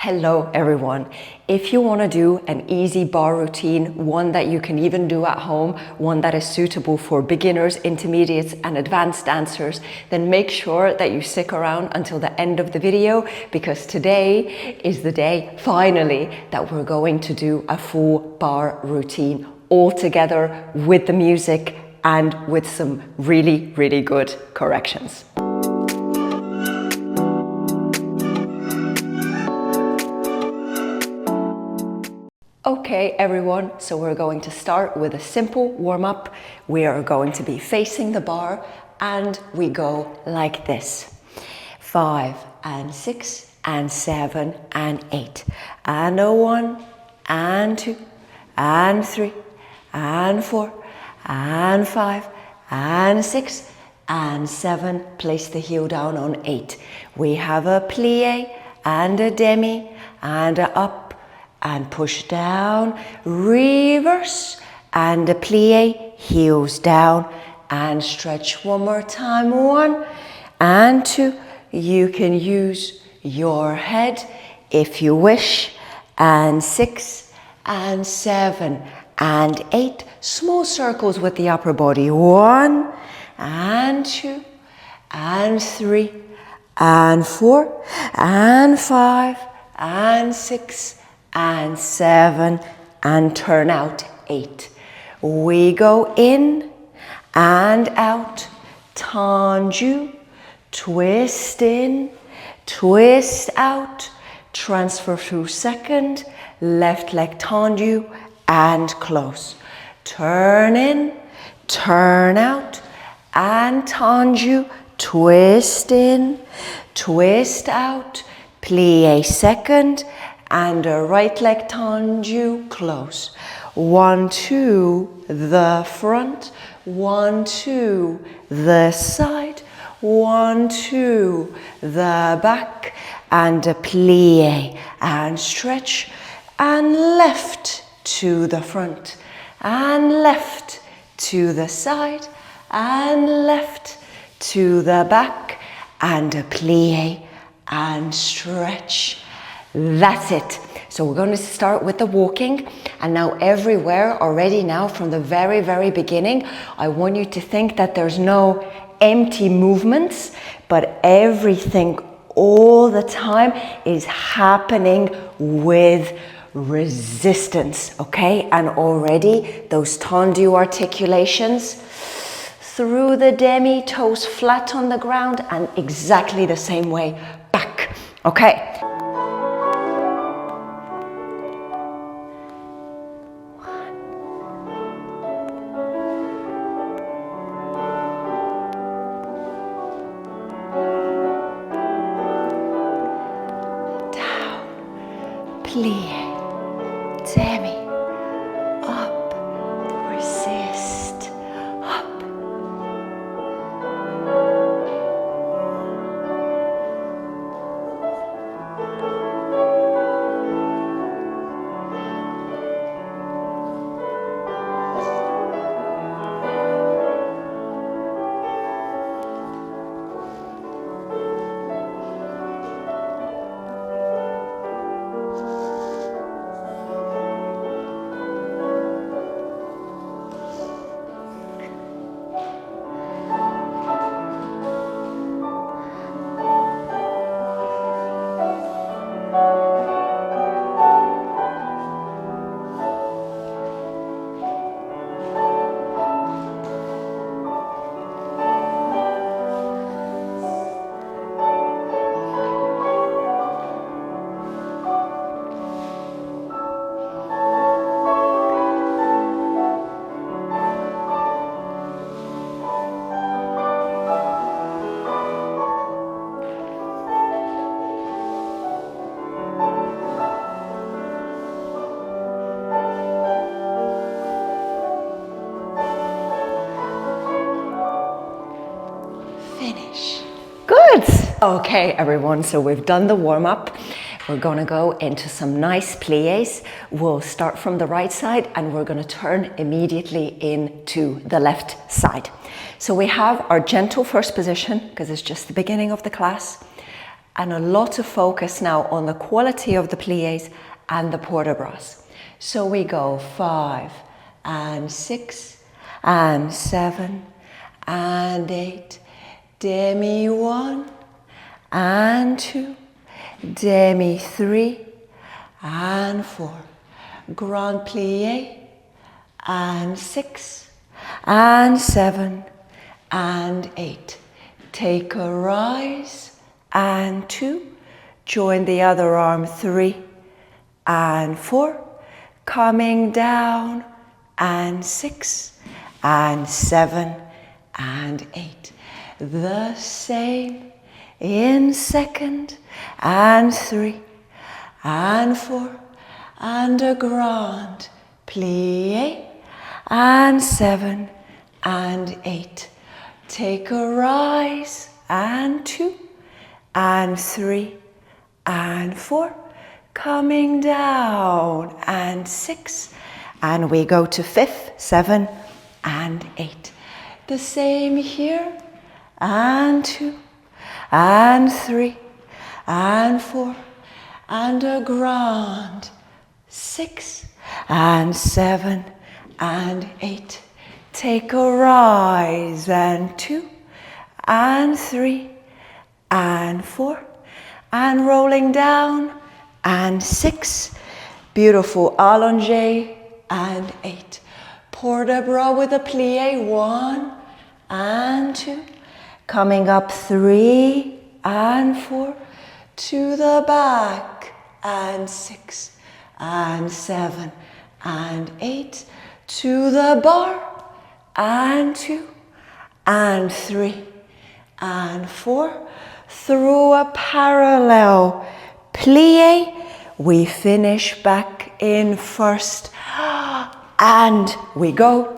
Hello everyone. If you want to do an easy bar routine, one that you can even do at home, one that is suitable for beginners, intermediates and advanced dancers, then make sure that you stick around until the end of the video, because today is the day, finally, that we're going to do a full bar routine all together with the music and with some really, really good corrections. Okay everyone, so we're going to start with a simple warm-up. We are going to be facing the bar and we go like this. 5 and 6 and 7 and 8 and a 1 and 2 and 3 and 4 and 5 and 6 and 7. Place the heel down on 8. We have a plie and a demi and a up and push down, reverse and a plie, heels down and stretch one more time. 1 and 2. You can use your head if you wish. And 6 and 7 and 8. Small circles with the upper body. 1 and 2 and 3 and 4 and 5 and 6 and 7 and turn out 8. We go in and out, tendu, twist in, twist out, transfer through second, left leg tendu and close. Turn in, turn out and tendu, twist in, twist out, plie second, and a right leg tendu, close. 1, 2, the front, 1, 2, the side, 1, 2, the back, and a plie, and stretch, and left to the front, and left to the side, and left to the back, and a plie, and stretch. That's it. So we're going to start with the walking, and now everywhere already now from the very, very beginning, I want you to think that there's no empty movements, but everything all the time is happening with resistance, okay? And already those tendu articulations through the demi, toes flat on the ground, and exactly the same way back, okay? Plie, demi, up, resist, up. Okay everyone, so we've done the warm-up. We're going to go into some nice pliés. We'll start from the right side and we're going to turn immediately into the left side. So we have our gentle first position, because it's just the beginning of the class. and a lot of focus now on the quality of the pliés and the port de bras. So we go 5 and 6 and 7 and 8, demi 1 and 2, demi 3 and 4, grand plié and 6 and 7 and 8. Take a rise and 2, join the other arm 3 and 4, coming down and 6 and 7 and 8. The same in second and 3 and 4 and a grand plié and 7 and 8. Take a rise and 2 and 3 and 4, coming down and 6, and we go to 5th, 7 and 8. The same here, and 2 and 3 and 4 and a grand 6 and 7 and 8. Take a rise and 2 and 3 and 4 and rolling down and 6. Beautiful allongé and 8. Port de bras with a plié 1 and 2. Coming up 3 and 4 to the back and 6 and 7 and 8 to the bar and 2 and 3 and 4 through a parallel plié. We finish back in first and we go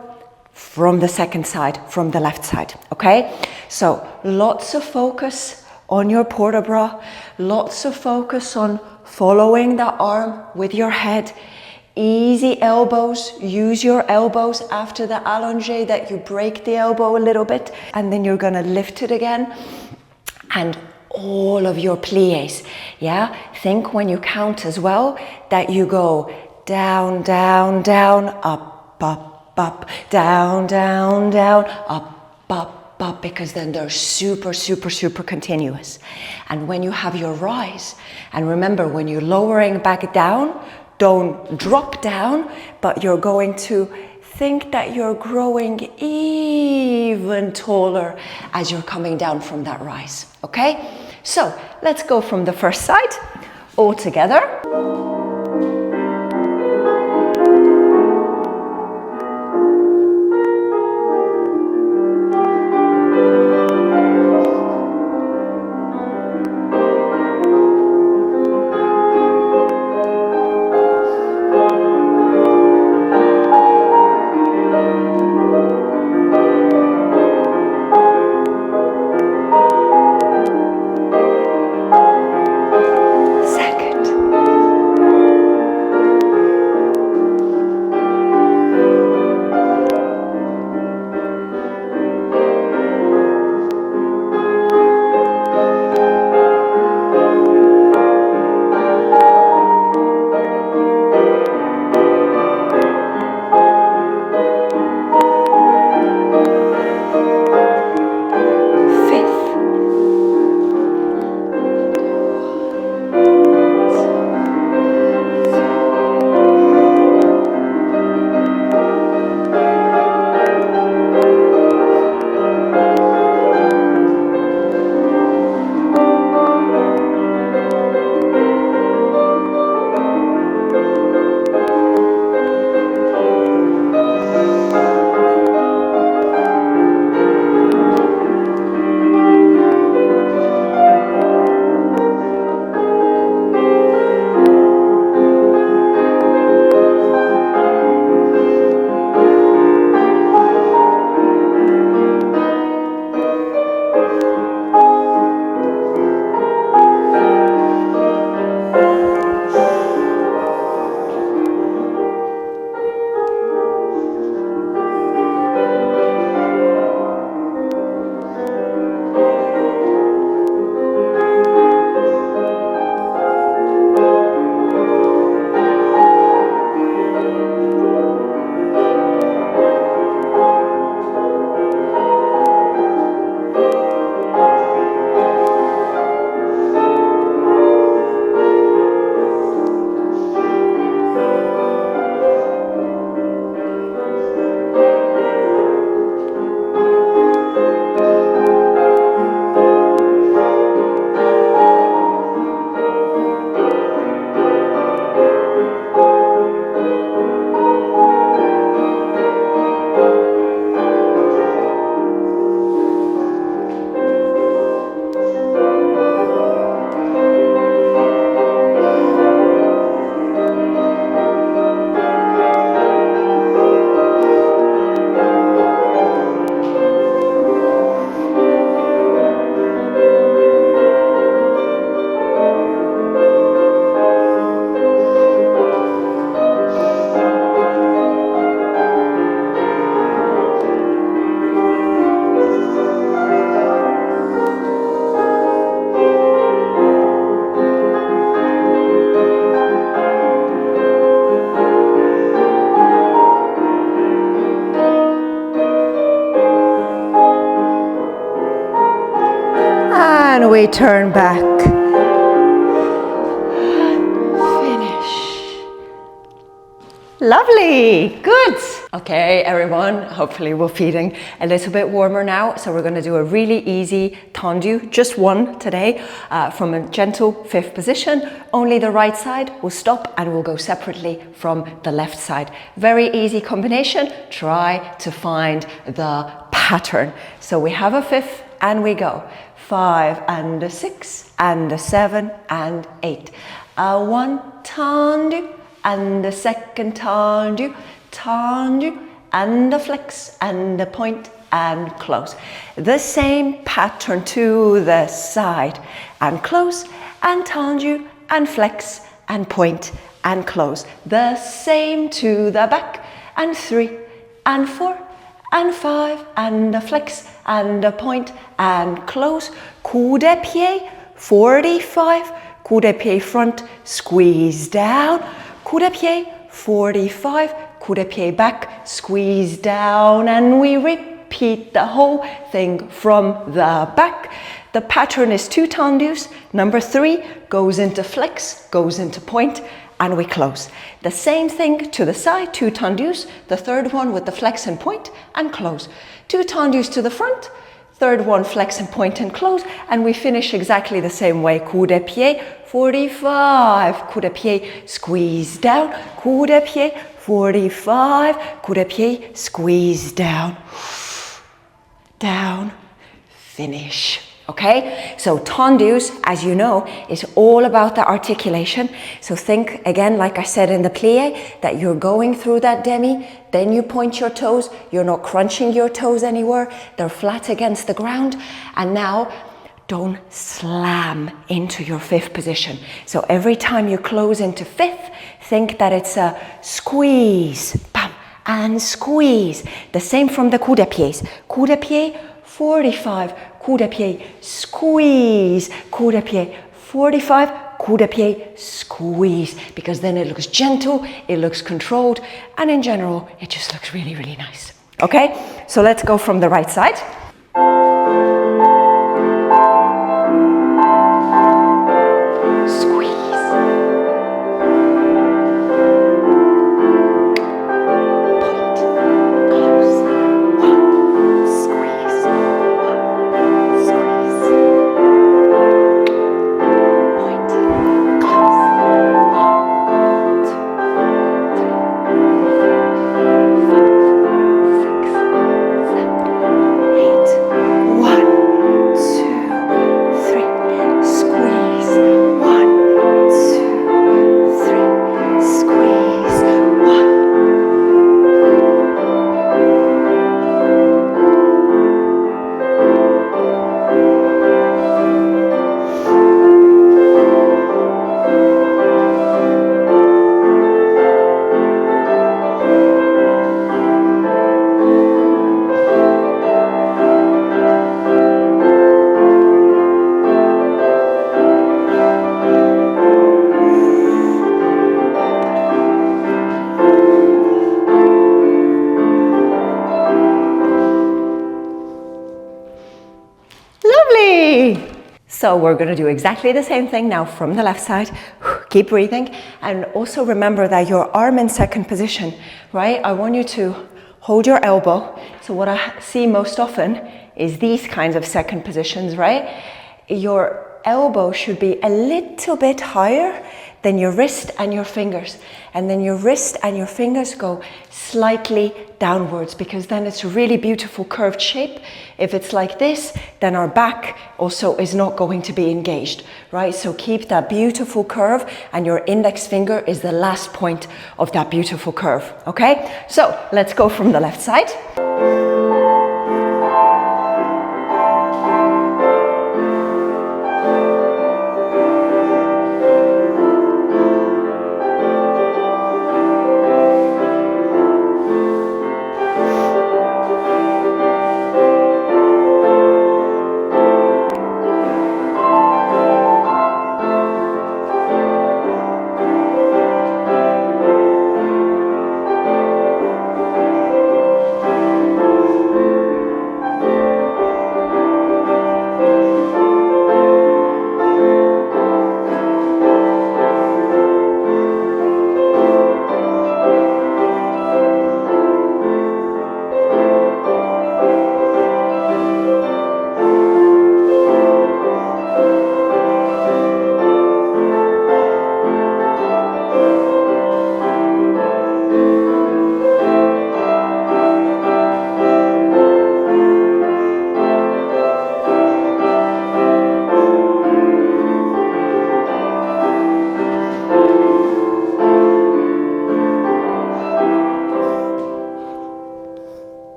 from the second side, from the left side, okay? So lots of focus on your port de bras, lots of focus on following the arm with your head. Easy elbows, use your elbows after the allongé, that you break the elbow a little bit and then you're gonna lift it again. And all of your pliés, yeah? Think when you count as well that you go down, down, down, up, up, up, down, down, down, up, up, because then they're super, super, super continuous. And when you have your rise, and remember when you're lowering back down, don't drop down, but you're going to think that you're growing even taller as you're coming down from that rise, okay? So let's go from the first side, all together. turn back. Finish. Lovely, good. Okay, everyone, hopefully we're feeling a little bit warmer now. So we're gonna do a really easy tendu, just one today, from a gentle fifth position. Only the right side will stop and we'll go separately from the left side. Very easy combination. Try to find the pattern. So we have a fifth and we go 5 and a 6 and a 7 and 8. A 1 tendu and a second tendu, tendu and a flex and a point and close. The same pattern to the side and close and tendu and flex and point and close. The same to the back and 3 and 4 and 5 and a flex and a point and close. Coup de pied, 45, coup de pied front, squeeze down, coup de pied, 45, coup de pied back, squeeze down, and we repeat the whole thing from the back. The pattern is 2 tendus. Number 3 goes into flex, goes into point, and we close. The same thing to the side, 2 tendus, the third one with the flex and point and close. 2 tendus to the front, third one flex and point and close, and we finish exactly the same way. Coup de pied, 45, coup de pied, squeeze down, coup de pied, 45, coup de pied, squeeze down, down, finish. Okay, so tendus, as you know, is all about the articulation. So think again, like I said in the plie, that you're going through that demi, then you point your toes, you're not crunching your toes anywhere, they're flat against the ground, and now don't slam into your fifth position. So every time you close into fifth, think that it's a squeeze, bam, and squeeze. The same from the coup de pieds. Coup de pied, 45, coup de pied, squeeze, coup de pied, 45, coup de pied, squeeze, because then it looks gentle, it looks controlled, and in general, it just looks really, really nice. Okay, so let's go from the right side. So we're going to do exactly the same thing now from the left side. Keep breathing, and also remember that your arm in second position, right? I want you to hold your elbow. So what I see most often is these kinds of second positions, right? Your elbow should be a little bit higher than your wrist and your fingers. And then your wrist and your fingers go slightly downwards, because then it's a really beautiful curved shape. If it's like this, then our back also is not going to be engaged, right? So keep that beautiful curve, and your index finger is the last point of that beautiful curve, okay? So let's go from the left side.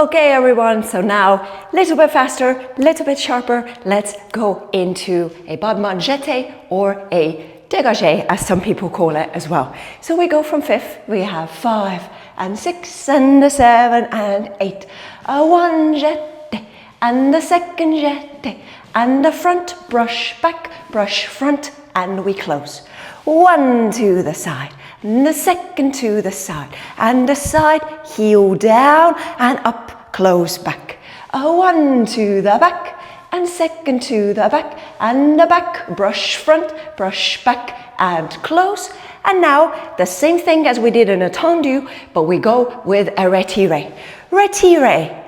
Okay everyone, so now a little bit faster, little bit sharper, let's go into a battement jete or a dégagé, as some people call it as well. So we go from fifth, we have 5 and 6 and a 7 and 8, a 1 jete and the second jete and the front, brush back, brush front, and we close. 1 to the side, and the second to the side, and the side, heel down and up, close back. A 1 to the back, and second to the back, and the back, brush front, brush back, and close. And now the same thing as we did in a tendu, but we go with a retiré. Retiré, a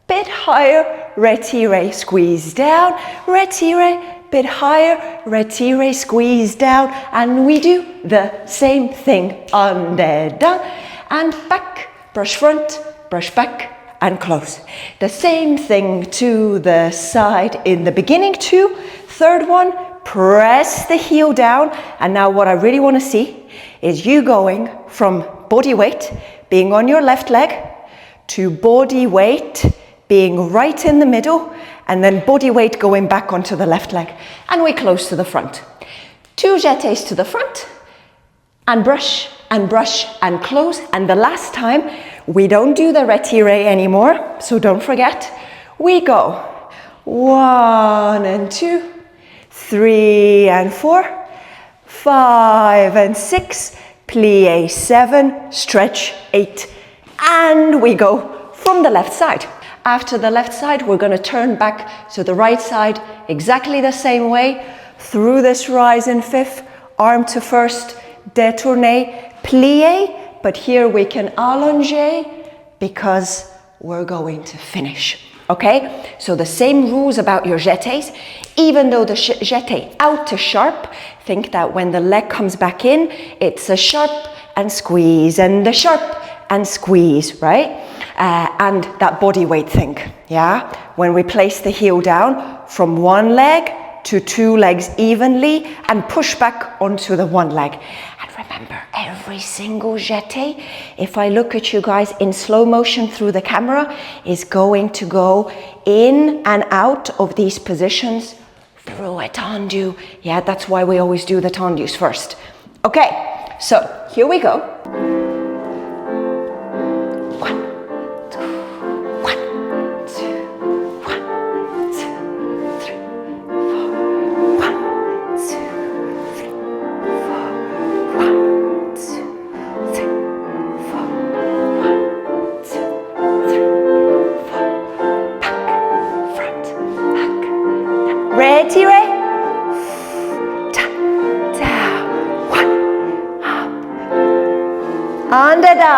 bit higher, retiré, squeeze down, retiré, bit higher, retiré, squeeze down, and we do the same thing on the down and back, brush front, brush back, and close. The same thing to the side in the beginning too. Third one, press the heel down, and now what I really want to see is you going from body weight being on your left leg to body weight being right in the middle, and then body weight going back onto the left leg, and we close to the front. 2 jetés to the front, and brush and brush and close. And the last time, we don't do the retiré anymore, so don't forget. We go 1 and 2, 3 and 4, 5 and 6, plie 7, stretch 8, and we go from the left side. After the left side, we're going to turn back to the right side exactly the same way, through this rise in fifth, arm to first, détourné, plié, but here we can allonger because we're going to finish. Okay, so the same rules about your jetés. Even though the jeté out to sharp, think that when the leg comes back in, it's a sharp and squeeze, and the sharp and squeeze, right? And that body weight thing, yeah? When we place the heel down from one leg to 2 legs evenly and push back onto the one leg. And remember, every single jeté, if I look at you guys in slow motion through the camera, is going to go in and out of these positions through a tendu. Yeah, that's why we always do the tendus first. Okay, so here we go.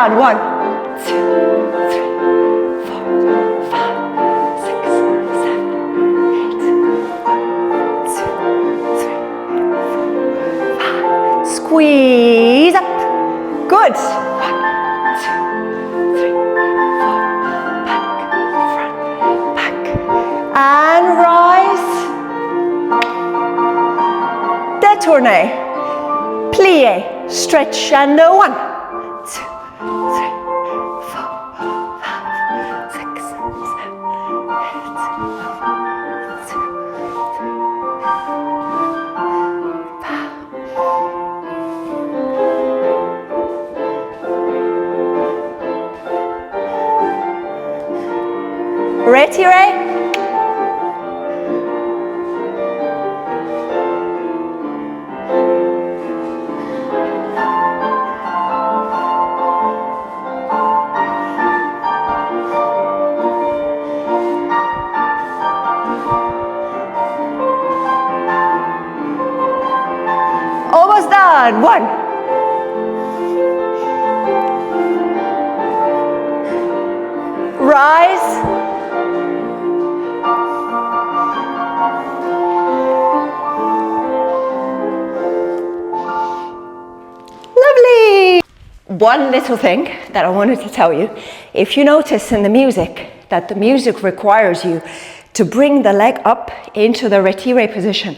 1, 2, 3, 4, 5, 6, 7, 8. 1, 2, 3, 4, 5. Squeeze up. Good. 1, 2, 3, 4. Back, front, back. And rise. Détourné. Plié. Stretch and 1. 2, retiré. Almost done. 1. Rise. Lovely. One little thing that I wanted to tell you, if you notice in the music that the music requires you to bring the leg up into the retiré position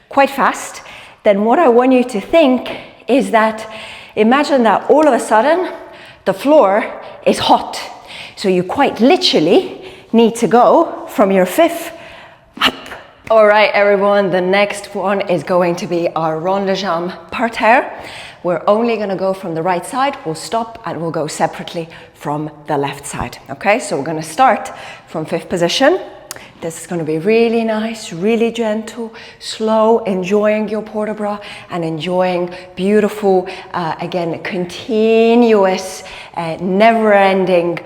quite fast, then what I want you to think is that imagine that all of a sudden the floor is hot. So you quite literally need to go from your fifth up. All right, everyone, the next one is going to be our rond de jambe parterre. We're only going to go from the right side. We'll stop and we'll go separately from the left side. Okay, so we're going to start from fifth position. This is going to be really nice, really gentle, slow, enjoying your port de bras and enjoying beautiful, again, continuous, never-ending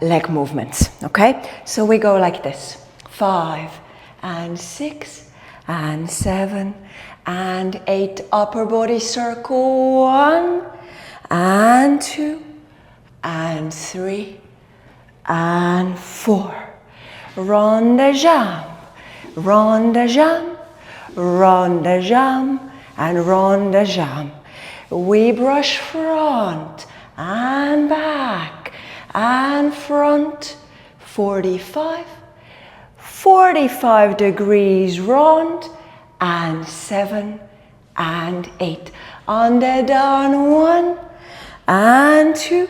leg movements. Okay, so we go like this. 5 and 6 and 7 and 8. Upper body circle. 1 and 2 and 3 and 4. Rond de jambe, rond de jambe, rond de jambe, and rond de jambe. We brush front and back and front. 45, 45 degrees rond, and 7 and 8. On the down. 1 and 2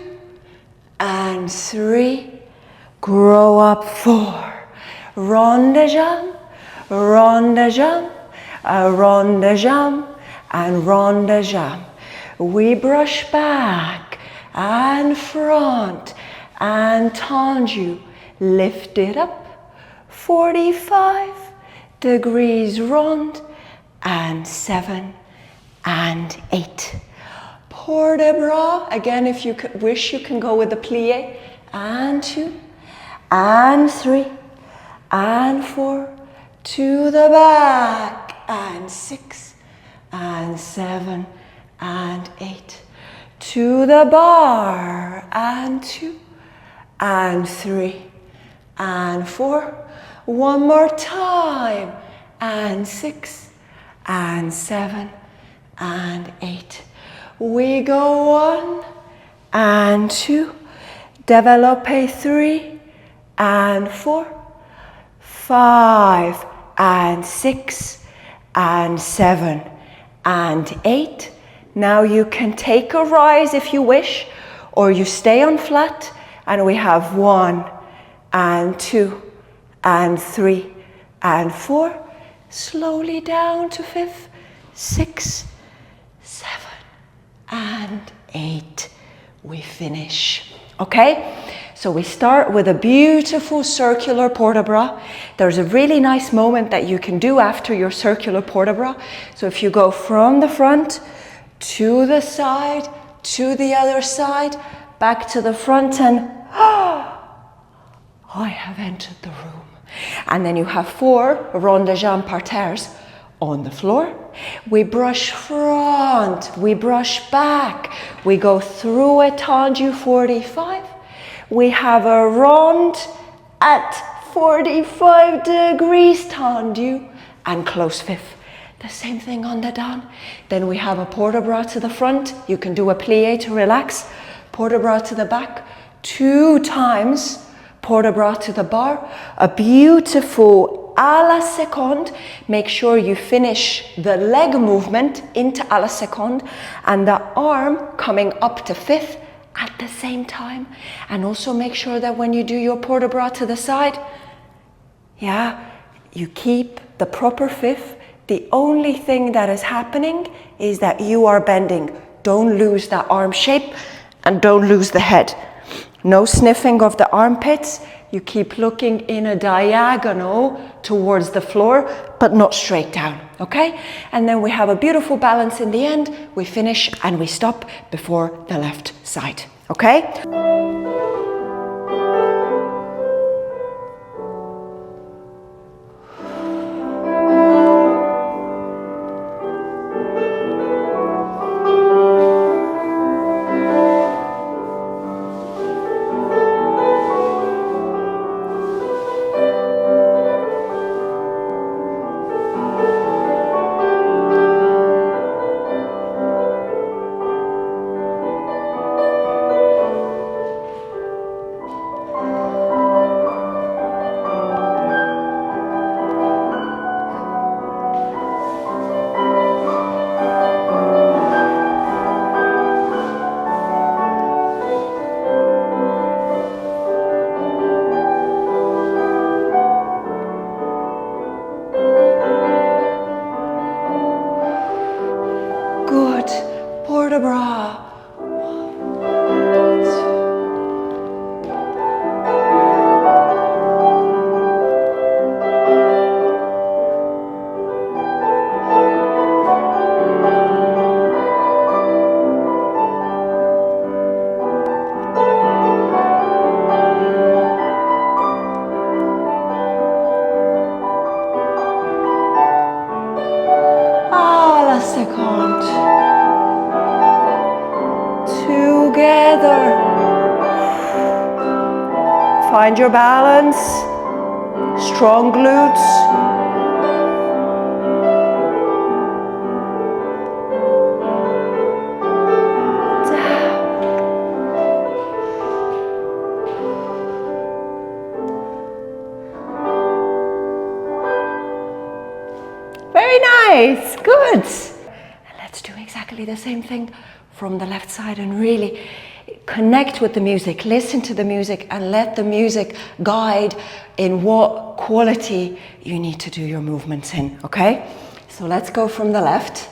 and 3. Grow up. 4. Rond de jambe, rond de jambe, rond de jambe, and rond de jambe. We brush back and front and tendu. Lift it up. 45 degrees rond, and 7 and 8. Port de bras. Again, if you wish, you can go with the plie. And 2 and 3 and 4 to the back, and 6 and 7 and 8 to the bar, and 2 and 3 and 4. One more time, and 6 and 7 and 8. We go 1 and 2, développé 3 and 4, 5 and 6 and 7 and 8. Now you can take a rise if you wish, or you stay on flat, and we have 1 and 2 and 3 and 4. Slowly down to 5, 6, 7 and 8. We finish. Okay? So we start with a beautiful circular port de bras. There's a really nice moment that you can do after your circular port de bras. So if you go from the front to the side, to the other side, back to the front, and I have entered the room. And then you have 4 rond de jambe parterres on the floor. We brush front, we brush back, we go through a tendu 45. We have a rond at 45 degrees tendu and close fifth. The same thing on the down. Then we have a port de bras to the front. You can do a plie to relax. Port de bras to the back. 2 times port de bras to the bar. A beautiful à la seconde. Make sure you finish the leg movement into à la seconde and the arm coming up to fifth at the same time. And also make sure that when you do your port de bras to the side, you keep the proper fifth. The only thing that is happening is that you are bending. Don't lose that arm shape and don't lose the head. No sniffing of the armpits. You keep looking in a diagonal towards the floor, but not straight down, okay? And then we have a beautiful balance in the end. We finish and we stop before the left side, okay? Good. Port de bras. Together. Find your balance. Strong glutes. Very nice. Good. And let's do exactly the same thing from the left side and really connect with the music, listen to the music and let the music guide in what quality you need to do your movements in, okay? So let's go from the left.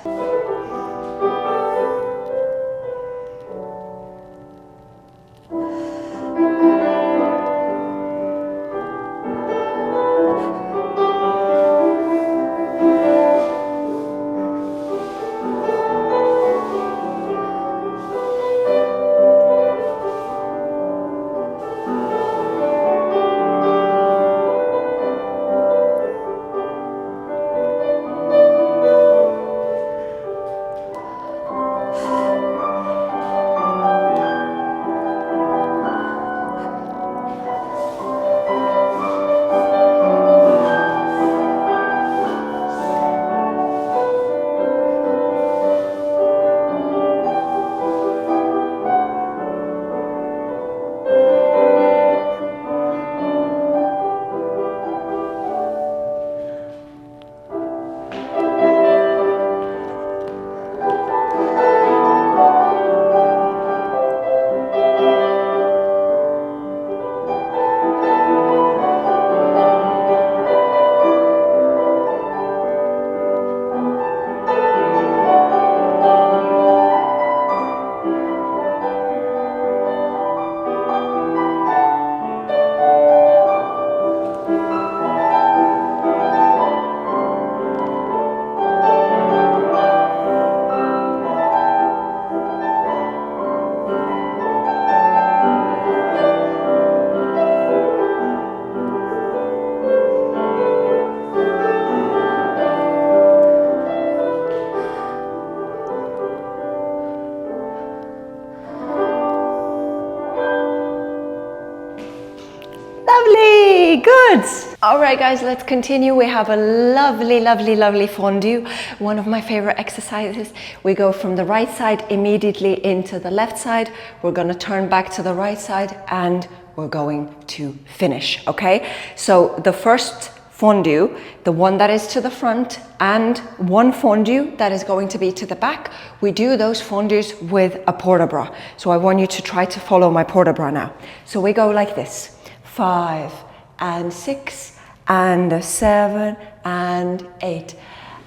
Lovely, good. All right, guys, let's continue. We have a lovely, lovely, lovely fondu, one of my favorite exercises. We go from the right side immediately into the left side. We're going to turn back to the right side and we're going to finish, okay? So the first fondu, the one that is to the front, and one fondu that is going to be to the back, we do those fondus with a port de bras. So I want you to try to follow my port de bras now. So we go like this: 5 and 6 and a 7 and 8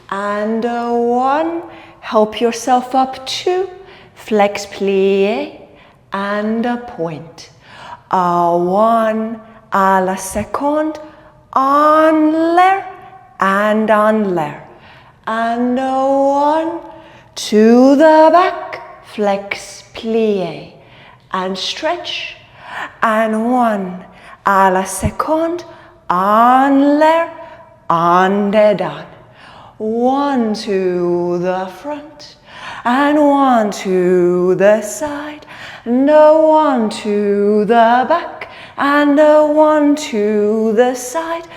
and a 1. Help yourself up, 2, flex plie and a point. A 1 à la seconde, en l'air and en l'air, and a 1 to the back, flex plie and stretch, and 1 à la seconde, en l'air, en dedans. 1 to the front, and 1 to the side, and a 1 to the back, and a 1 to the side.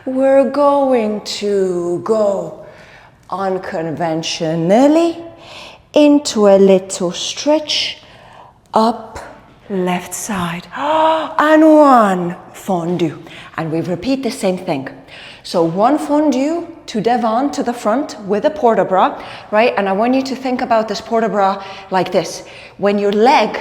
We're going to go unconventionally into a little stretch up left side, and 1 fondu, and we repeat the same thing. So 1 fondu to devant, to the front with a port de bras, right? And I want you to think about this port de bras like this. When your leg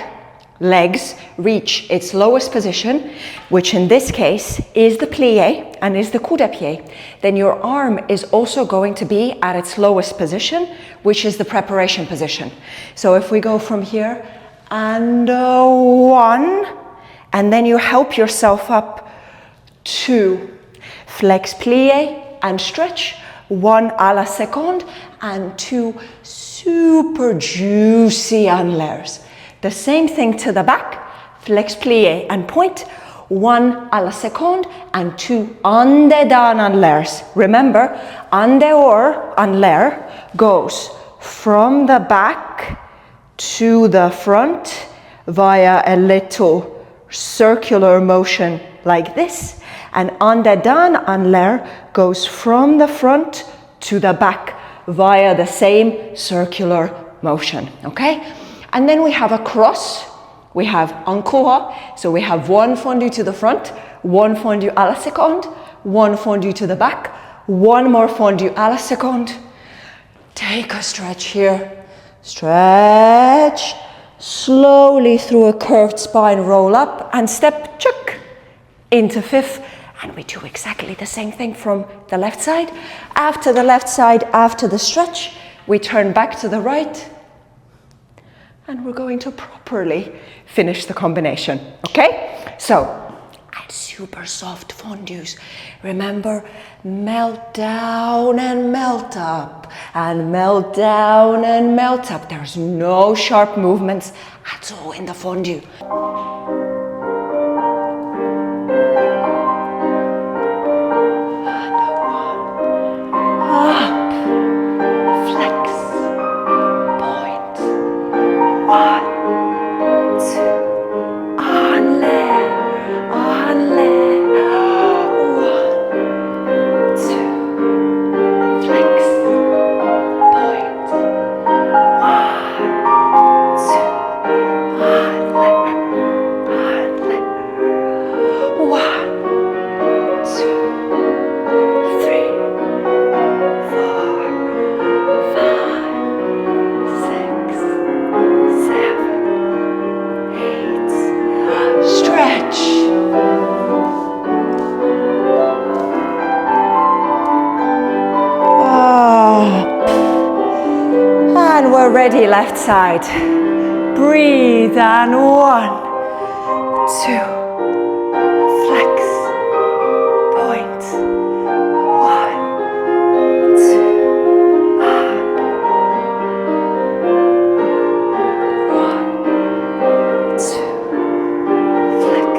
legs reach its lowest position, which in this case is the plie and is the coup de pied, then your arm is also going to be at its lowest position, which is the preparation position. So if we go from here and 1, and then you help yourself up 2, flex plie and stretch, 1 à la seconde, and 2 super juicy enlèves. The same thing to the back, flex plie and point, 1 à la seconde and 2 en dedans enlèves. Remember, en dehors enlève goes from the back to the front via a little circular motion like this, and en dedans enlève goes from the front to the back via the same circular motion, okay? And then we have a cross, we have un courant, so we have 1 fondu to the front, 1 fondu à la seconde, 1 fondu to the back, 1 more fondu à la seconde. Take a stretch here, stretch, slowly through a curved spine, roll up and step, chuck, into fifth. And we do exactly the same thing from the left side. After the left side, after the stretch, we turn back to the right. And we're going to properly finish the combination, okay? So, and super soft fondus. Remember, melt down and melt up, and melt down and melt up. There's no sharp movements at all in the fondu. Ready, left side. Breathe and 1, 2, flex, point, 1, 2, 1, 2, flex,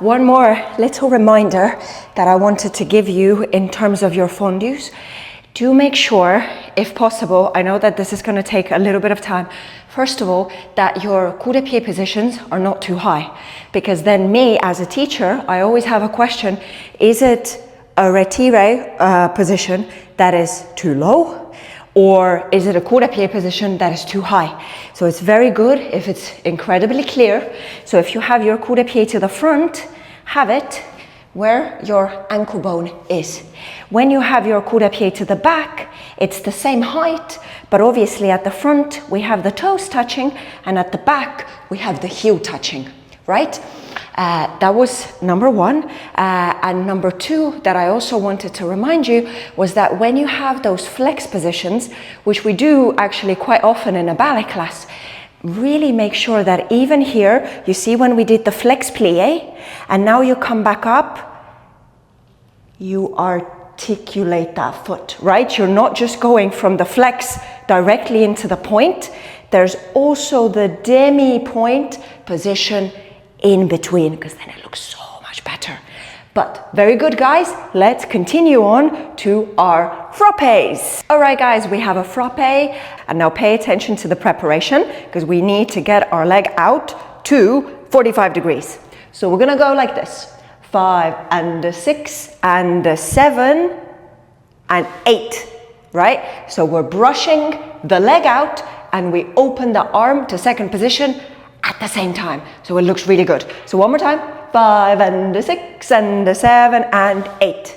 One more little reminder that I wanted to give you in terms of your fondus. Do make sure, if possible, I know that this is going to take a little bit of time, first of all, that your coup de pied positions are not too high. Because then me, as a teacher, I always have a question, is it a retire position that is too low? Or is it a coup de pied position that is too high? So it's very good if it's incredibly clear. So if you have your coup de pied to the front, have it where your ankle bone is. When you have your coup de pied to the back, it's the same height, but obviously at the front we have the toes touching, and at the back we have the heel touching, right? That was number 1. And number 2 that I also wanted to remind you was that when you have those flex positions, which we do actually quite often in a ballet class, really make sure that even here, you see when we did the flex plie, and now you come back up, you articulate that foot, right? You're not just going from the flex directly into the point. There's also the demi point position in between, because then it looks so much better. But very good, guys. Let's continue on to our frappés. All right, guys, we have a frappé, and now pay attention to the preparation because we need to get our leg out to 45 degrees. So we're gonna go like this: 5 and a 6 and a 7 and 8, right? So we're brushing the leg out and we open the arm to second position at the same time. So it looks really good. So one more time: 5 and a 6 and a 7 and 8.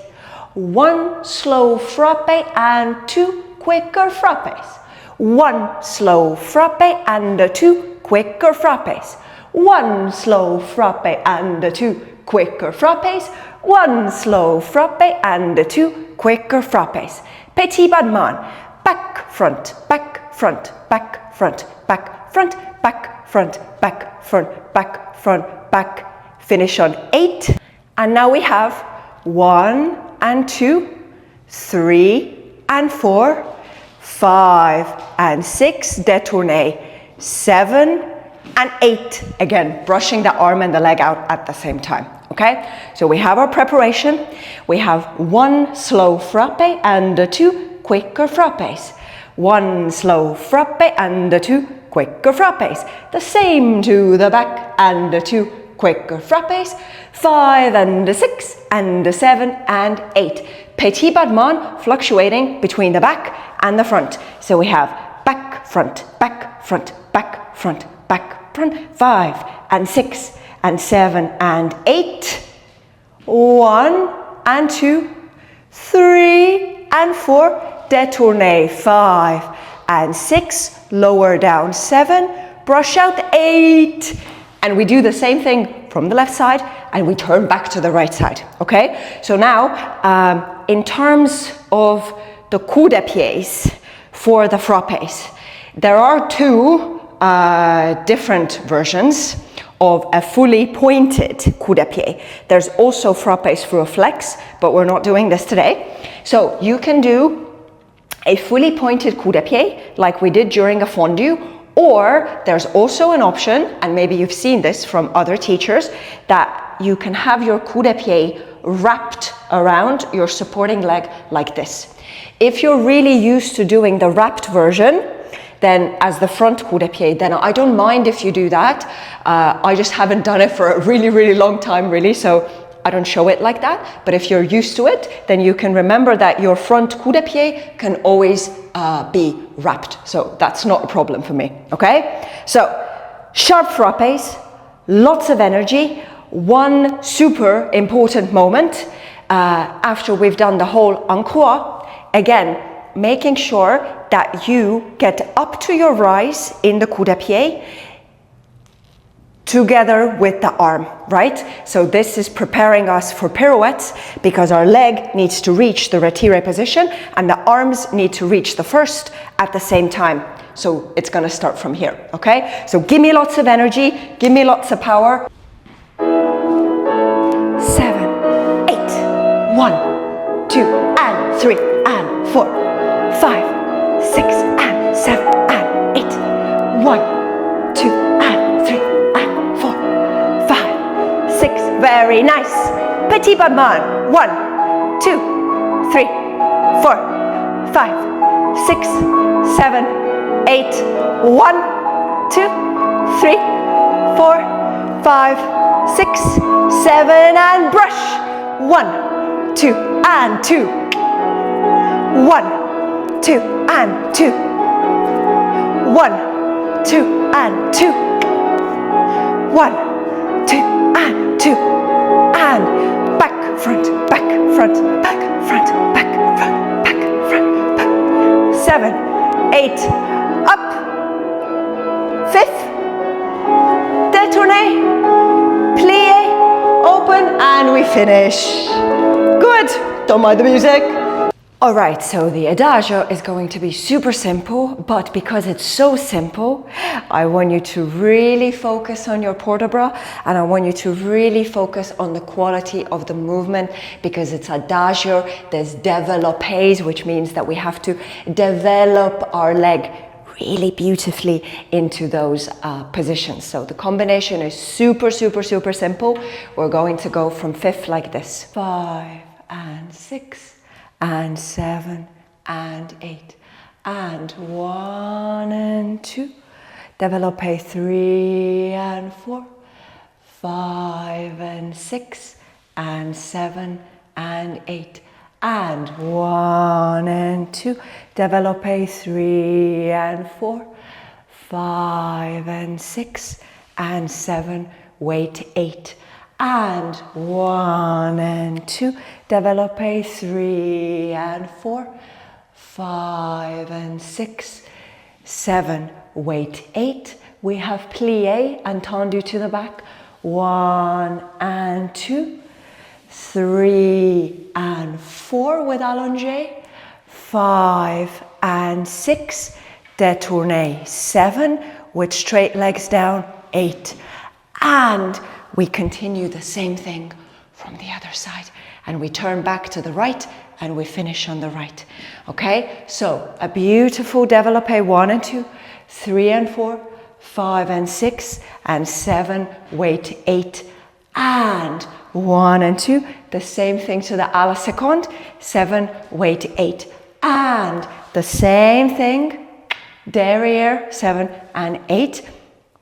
1 slow frappe and 2 quicker frappes. 1 slow frappe and 2 quicker frappes. 1 slow frappe and 2 quicker frappes. 1 slow frappe and 2 quicker frappes. Petit battement. Back, front, back, front, back, front, back, front, back, front, back, front, back, front, back. Finish on 8. And now we have 1 and 2, 3 and 4, 5 and 6, détourné, 7 and 8. Again, brushing the arm and the leg out at the same time. Okay, so we have our preparation. We have 1 slow frappe and 2 quicker frappes. 1 slow frappe and 2 quicker frappes. The same to the back and 2 quicker frappes. 5 and a 6 and a 7 and 8. Petit battement fluctuating between the back and the front. So we have back, front, back, front, back, front, back, front. 5 and 6 and 7 and 8. 1 and 2, 3 and 4. Détourné, 5 and 6. Lower down, 7. Brush out, 8. And we do the same thing from the left side and we turn back to the right side, okay? So now, in terms of the coup de pieds for the frappés, there are 2 different versions of a fully pointed coup de pied. There's also frappés through a flex, but we're not doing this today. So you can do a fully pointed coup de pied like we did during a fondu, or there's also an option, and maybe you've seen this from other teachers, that you can have your coup de pied wrapped around your supporting leg like this. If you're really used to doing the wrapped version, then as the front coup de pied, then I don't mind if you do that. I just haven't done it for a really, really long time, really, so I don't show it like that. But if you're used to it, then you can remember that your front coup de pied can always be wrapped. So that's not a problem for me, okay? So, sharp frappés, lots of energy. One super important moment after we've done the whole en croix, again, making sure that you get up to your rise in the coup de pied together with the arm, right? So this is preparing us for pirouettes because our leg needs to reach the retire position and the arms need to reach the first at the same time. So it's gonna start from here, okay? So give me lots of energy, give me lots of power. 7, 8, 1, 2, and 3, and 4, 5, 6, and 7, and 8. 1, 2, and 3, and 4, 5, 6. Very nice. Petit battement. 1, 2, 3, 4, 5, 6, 7, 8. 1, 2, 3, 4, 5, 6, 7, and brush. 1, 2, and 2. 1, 2, and 2. 1, 2, and 2. 1, 2, and 2. And back, front, back, front, back, front, back, front, back, front, back. 7, 8, up. 5th, détourné, plié, open, and we finish. Good. Don't mind the music. Alright, so the Adagio is going to be super simple, but because it's so simple, I want you to really focus on your port-de-bras and I want you to really focus on the quality of the movement because it's Adagio, there's développés, which means that we have to develop our leg really beautifully into those positions. So the combination is super, super, super simple. We're going to go from fifth like this. 5 and 6 and 7 and 8 and 1 and 2. Développé 3 and 4. 5 and 6 and 7 and 8 and 1 and 2. Développé 3 and 4. 5 and 6 and 7. Weight 8 and 1 and 2. Développé 3 and 4. 5 and 6, 7. Weight 8. We have plié and tendu to the back. 1 and 2, 3 and 4 with allongé, 5 and 6, détourné, 7 with straight legs down, 8. And we continue the same thing from the other side. And we turn back to the right and we finish on the right. Okay, so a beautiful développé 1 and 2, 3 and 4, 5 and 6 and 7, weight 8 and 1 and 2. The same thing to the à la seconde, 7, weight 8 and the same thing, derrière, 7 and 8.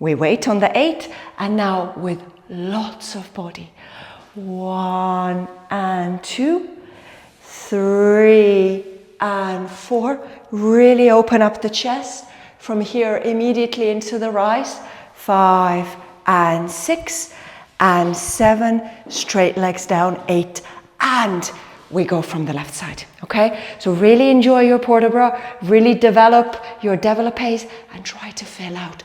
We wait on the 8 and now with lots of body. 1 and 2, 3 and 4. Really open up the chest. From here immediately into the rise. 5 and 6 and 7. Straight legs down. 8 and we go from the left side. Okay, so really enjoy your port de bras. Really develop your développés and try to fill out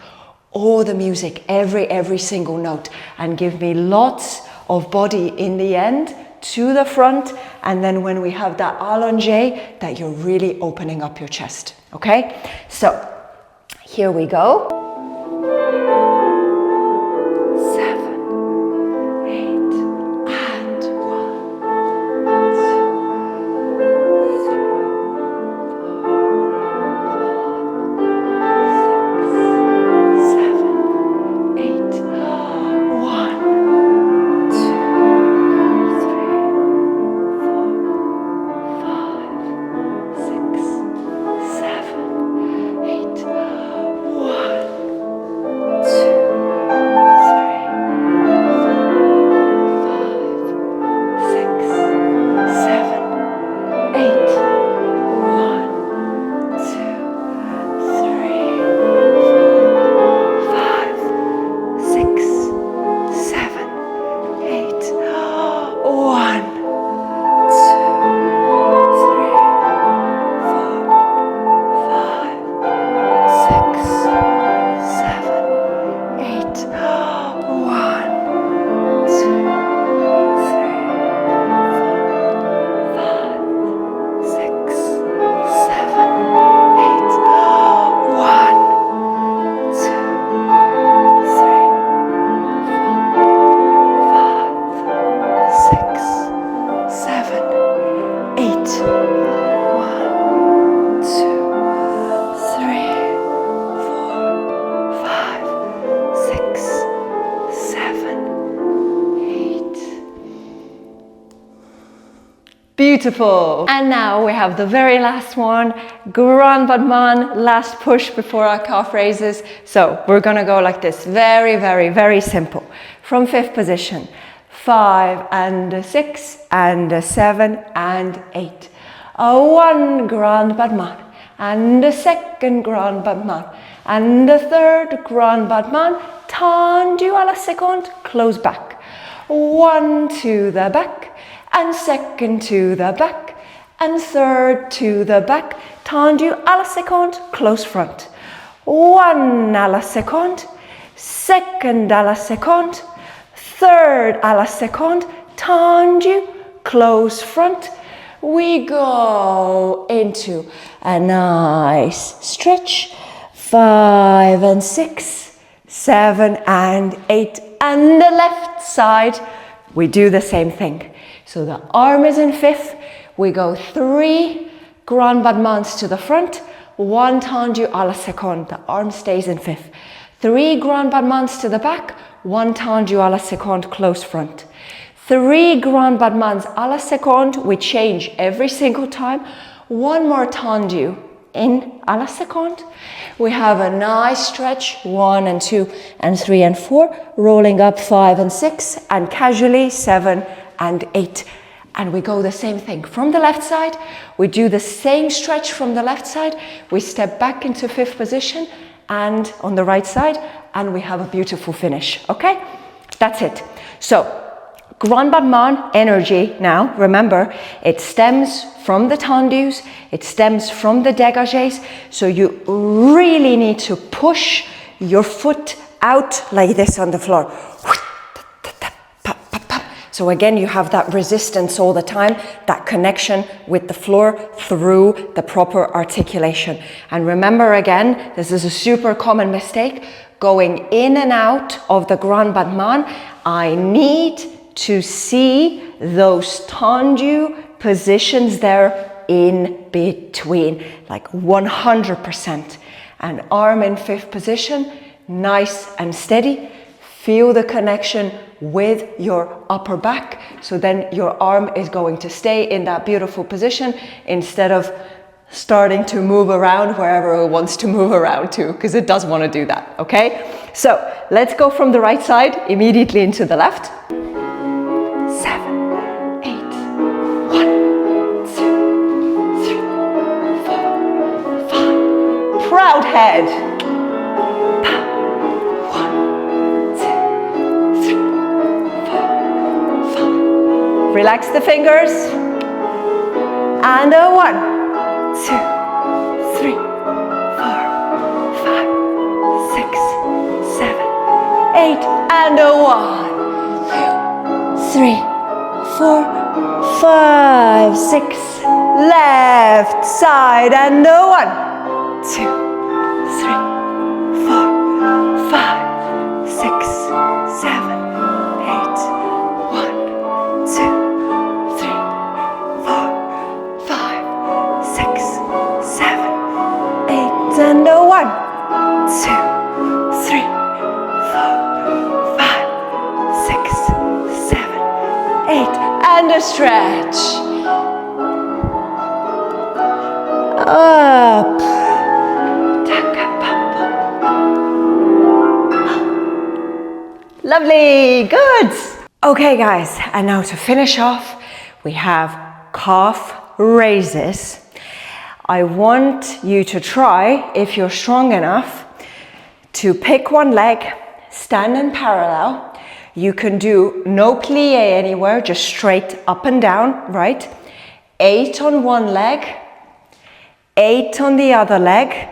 all the music, every single note, and give me lots of body in the end to the front, and then when we have that allongé, that you're really opening up your chest. Okay, so here we go. 7, 8, and 1, 2, 3, 4, 5, 6, 7, 8. 1, 2, 3, 4, 5, 6, 7, 8. 1. Beautiful. And now we have the very last one, grand battement, last push before our calf raises. So we're gonna go like this, very simple. From fifth position, 5 and 6 and 7 and 8. A 1 grand battement and a 2nd grand battement and a 3rd grand battement, tendu à la seconde, close back. 1 to the back and 2nd to the back and 3rd to the back, tendu à la seconde, close front. 1 à la seconde, 2nd à la seconde, 3rd à la seconde, tendu, close front. We go into a nice stretch. 5 and 6, 7 and 8, and the left side, we do the same thing. So the arm is in fifth, we go 3 grand battements to the front, 1 tendu à la seconde, the arm stays in fifth. 3 grand battements to the back, 1 tendu à la seconde, close front. 3 grand battements à la seconde, we change every single time. 1 more tendu in à la seconde. We have a nice stretch, 1 and 2 and 3 and 4, rolling up 5 and 6, and casually 7 and 8. And we go the same thing. From the left side, we do the same stretch from the left side. We step back into fifth position and on the right side, and we have a beautiful finish, okay? That's it. So, grand battement energy now, remember, it stems from the tendus, it stems from the dégagés, so you really need to push your foot out like this on the floor. So again, you have that resistance all the time, that connection with the floor through the proper articulation. And remember again, this is a super common mistake, going in and out of the grand battement. I need to see those tendu positions there in between, like 100%. And arm in fifth position, nice and steady. Feel the connection with your upper back. So then your arm is going to stay in that beautiful position instead of starting to move around wherever it wants to move around to, because it does want to do that, okay? So let's go from the right side immediately into the left. 7, 8, 1, 2, 3, 4, 5. Proud head. Relax the fingers. And a 1, 2, 3, 4, 5, 6, 7, 8. And a 1, 2, 3, 4, 5, 6. Left side. And a 1, 2, 3, 4, 5, 6, 7, 8. 1, 2. And a 1, 2, 3, 4, 5, 6, 7, 8. And a stretch. Up. Lovely, good. Okay guys, and now to finish off, we have calf raises. I want you to try, if you're strong enough, to pick one leg, stand in parallel. You can do no plie anywhere, just straight up and down, right? 8 on one leg, 8 on the other leg,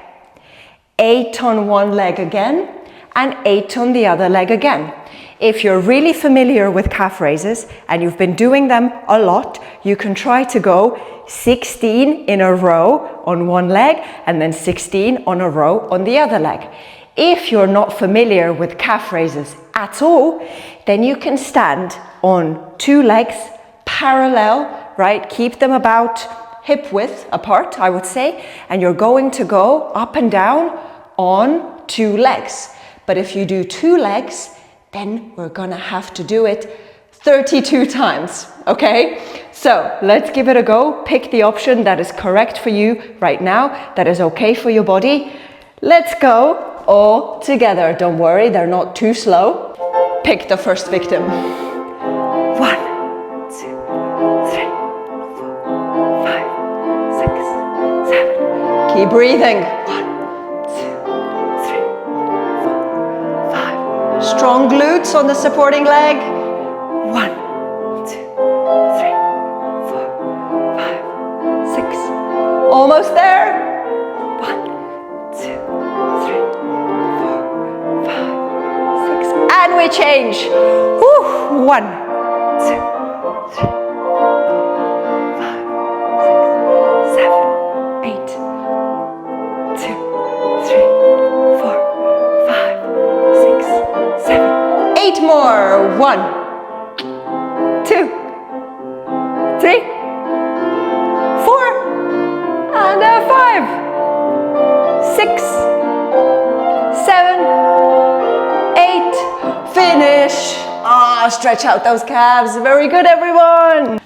8 on one leg again, and 8 on the other leg again. If you're really familiar with calf raises and you've been doing them a lot, you can try to go 16 in a row on one leg and then 16 on a row on the other leg. If you're not familiar with calf raises at all, then you can stand on 2 legs parallel, right? Keep them about hip width apart, I would say, and you're going to go up and down on 2 legs. But if you do 2 legs, then we're gonna have to do it 32 times, okay? So let's give it a go. Pick the option that is correct for you right now, that is okay for your body. Let's go all together. Don't worry, they're not too slow. Pick the first victim. 1, 2, 3, 4, 5, 6, 7. Keep breathing. 1, 2, 3, 4, 5. Strong glutes on the supporting leg. 1, 2, 3, 4, 5, 6. Almost there. 1, 2, 3, 4, 5, 6. And we change. Woo. 1, 2, 3, 5, 6, 7, 8. 2, 3, 4, 5, 6, 7. 8 more. 1, 2, 3, 4, and a 5. 6, 7, 8, finish. Ah, stretch out those calves. Very good, everyone.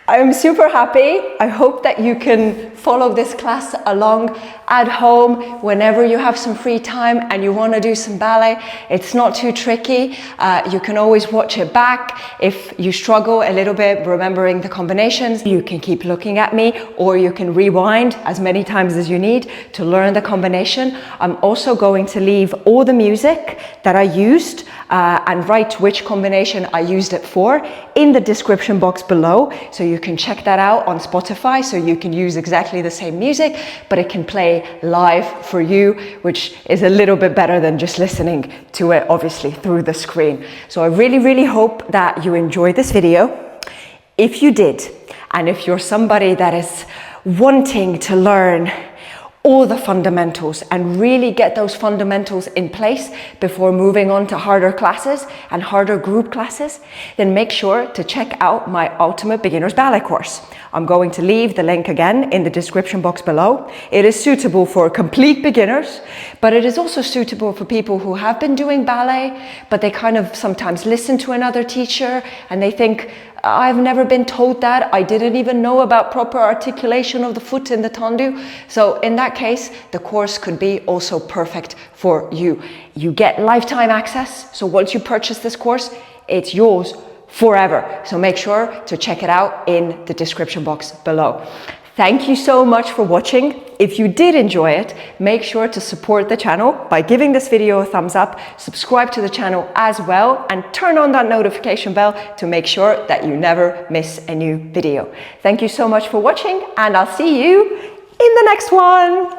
I'm super happy. I hope that you can follow this class along at home whenever you have some free time and you want to do some ballet. It's not too tricky. You can always watch it back. If you struggle a little bit remembering the combinations, you can keep looking at me, or you can rewind as many times as you need to learn the combination. I'm also going to leave all the music that I used and write which combination I used it for in the description box below, so you can check that out on Spotify, so you can use exactly the same music, but it can play live for you, which is a little bit better than just listening to it, obviously, through the screen. So I really hope that you enjoyed this video. If you did, and if you're somebody that is wanting to learn all the fundamentals and really get those fundamentals in place before moving on to harder classes and harder group classes, then make sure to check out my Ultimate Beginners Ballet course. I'm going to leave the link again in the description box below. It is suitable for complete beginners, but it is also suitable for people who have been doing ballet, but they kind of sometimes listen to another teacher and they think, I've never been told that. I didn't even know about proper articulation of the foot in the tendu. So in that case, the course could be also perfect for you. You get lifetime access. So once you purchase this course, it's yours forever. So make sure to check it out in the description box below. Thank you so much for watching. If you did enjoy it, make sure to support the channel by giving this video a thumbs up, subscribe to the channel as well, and turn on that notification bell to make sure that you never miss a new video. Thank you so much for watching, and I'll see you in the next one.